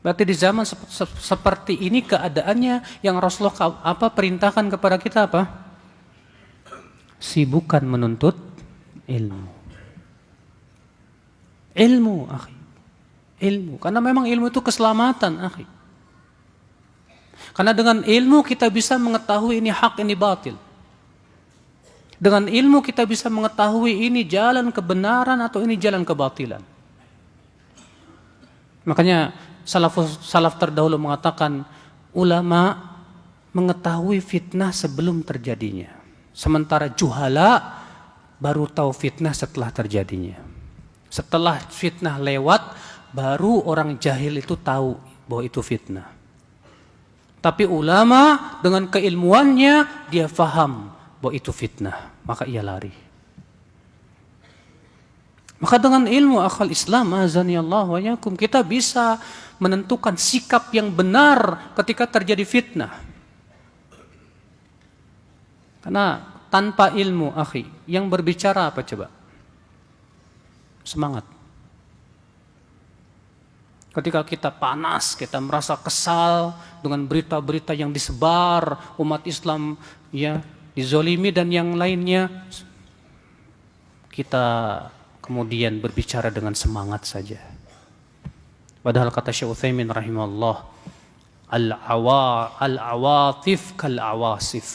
Berarti di zaman seperti ini keadaannya yang Rasulullah perintahkan kepada kita apa? Sibukkan menuntut ilmu. Ilmu, akhi. Ilmu. Karena memang ilmu itu keselamatan, akhi. Karena dengan ilmu kita bisa mengetahui ini hak, ini batil. Dengan ilmu kita bisa mengetahui ini jalan kebenaran atau ini jalan kebatilan. Makanya salaf terdahulu mengatakan ulama mengetahui fitnah sebelum terjadinya. Sementara juhala baru tahu fitnah setelah terjadinya. Setelah fitnah lewat, baru orang jahil itu tahu bahwa itu fitnah. Tapi ulama dengan keilmuannya dia faham bahwa itu fitnah, maka ia lari. Maka dengan ilmu akal Islam, azani Allah wa yakum, kita bisa menentukan sikap yang benar ketika terjadi fitnah. Karena tanpa ilmu, akhi, yang berbicara apa coba? Semangat. Ketika kita panas, kita merasa kesal dengan berita-berita yang disebar, umat Islam ya dizolimi dan yang lainnya, kita kemudian berbicara dengan semangat saja. Padahal kata Syekh Utsaimin rahimahullah, al-awatif kal-awasif.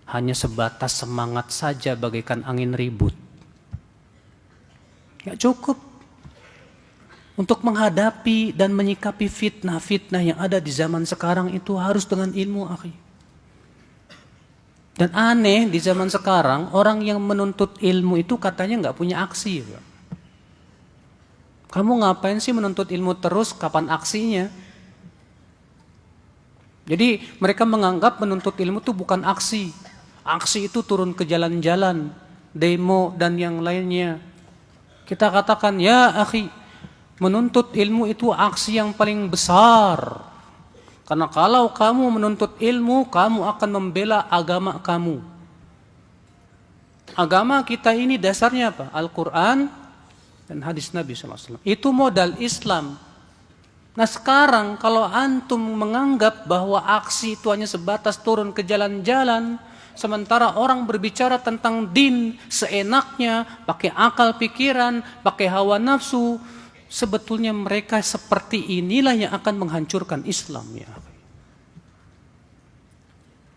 Hanya sebatas semangat saja bagaikan angin ribut. Gak cukup. Untuk menghadapi dan menyikapi fitnah-fitnah yang ada di zaman sekarang itu harus dengan ilmu, akhi. Dan aneh di zaman sekarang orang yang menuntut ilmu itu katanya nggak punya aksi. Kamu ngapain sih menuntut ilmu terus? Kapan aksinya? Jadi mereka menganggap menuntut ilmu itu bukan aksi. Aksi itu turun ke jalan-jalan, demo dan yang lainnya. Kita katakan ya akhi, menuntut ilmu itu aksi yang paling besar. Karena kalau kamu menuntut ilmu, kamu akan membela agama kamu. Agama kita ini dasarnya apa? Al-Quran dan hadis Nabi SAW. Itu modal Islam. Nah sekarang kalau antum menganggap bahwa aksi itu hanya sebatas turun ke jalan-jalan, sementara orang berbicara tentang din seenaknya, pakai akal pikiran, pakai hawa nafsu, sebetulnya mereka seperti inilah yang akan menghancurkan Islam, ya.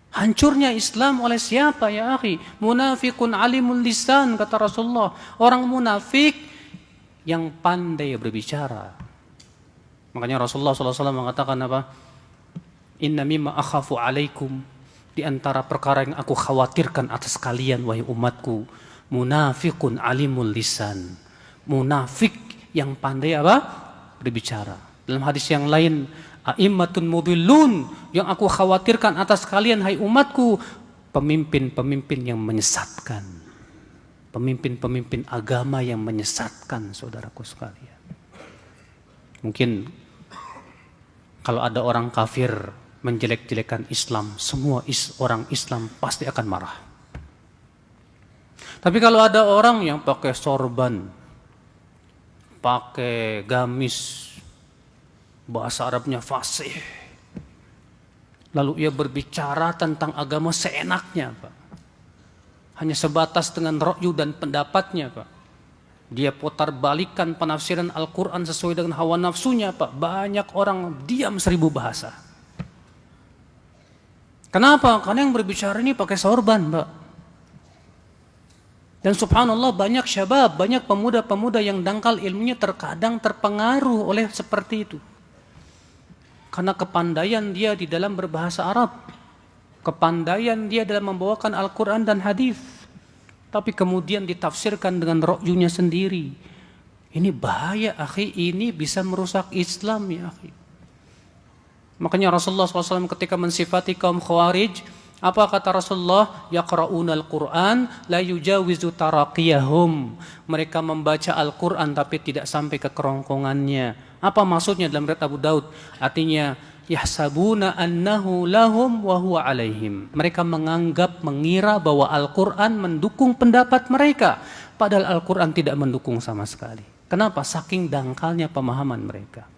Hancurnya Islam oleh siapa, ya akhi? Munafikun alimul lisan, kata Rasulullah. Orang munafik yang pandai berbicara. Makanya Rasulullah SAW mengatakan apa? Inna mimma akhafu alaikum, di antara perkara yang aku khawatirkan atas kalian wahai umatku, munafikun alimul lisan. Munafik yang pandai apa? Berbicara. Dalam hadis yang lain, a'immatun mudhillun, yang aku khawatirkan atas kalian hai umatku, pemimpin-pemimpin yang menyesatkan. Pemimpin-pemimpin agama yang menyesatkan, saudaraku sekalian. Mungkin kalau ada orang kafir menjelek-jelekan Islam, semua orang Islam pasti akan marah. Tapi kalau ada orang yang pakai sorban, pakai gamis, bahasa Arabnya fasih, lalu ia berbicara tentang agama seenaknya, Pak. Hanya sebatas dengan ra'yu dan pendapatnya, Pak. Dia putar balikan penafsiran Al-Quran sesuai dengan hawa nafsunya, Pak. Banyak orang diam 1000 bahasa. Kenapa? Karena yang berbicara ini pakai sorban, Pak. Dan subhanallah banyak syabab, banyak pemuda-pemuda yang dangkal ilmunya terkadang terpengaruh oleh seperti itu. Karena kepandaian dia di dalam berbahasa Arab, kepandaian dia dalam membawakan Al-Quran dan hadis, tapi kemudian ditafsirkan dengan ra'yunya sendiri. Ini bahaya, akhi. Ini bisa merusak Islam, ya akhi. Makanya Rasulullah SAW ketika mensifati kaum Khawarij, apa kata Rasulullah? Yaqra'una al-Quran la yujawizu taraqiyahum. Mereka membaca Al-Quran tapi tidak sampai ke kerongkongannya. Apa maksudnya dalam riwayat Abu Daud? Artinya yahsabuna annahu lahum wa huwa alaihim. Mereka mengira bahwa Al-Quran mendukung pendapat mereka, padahal Al-Quran tidak mendukung sama sekali. Kenapa? Saking dangkalnya pemahaman mereka.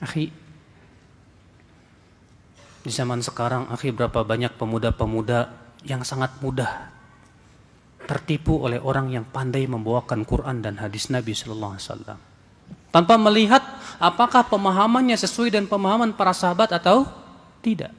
Akhi, di zaman sekarang, akhi, berapa banyak pemuda-pemuda yang sangat mudah tertipu oleh orang yang pandai membawakan Quran dan hadis Nabi sallallahu alaihi wasallam. Tanpa melihat apakah pemahamannya sesuai dengan pemahaman para sahabat atau tidak.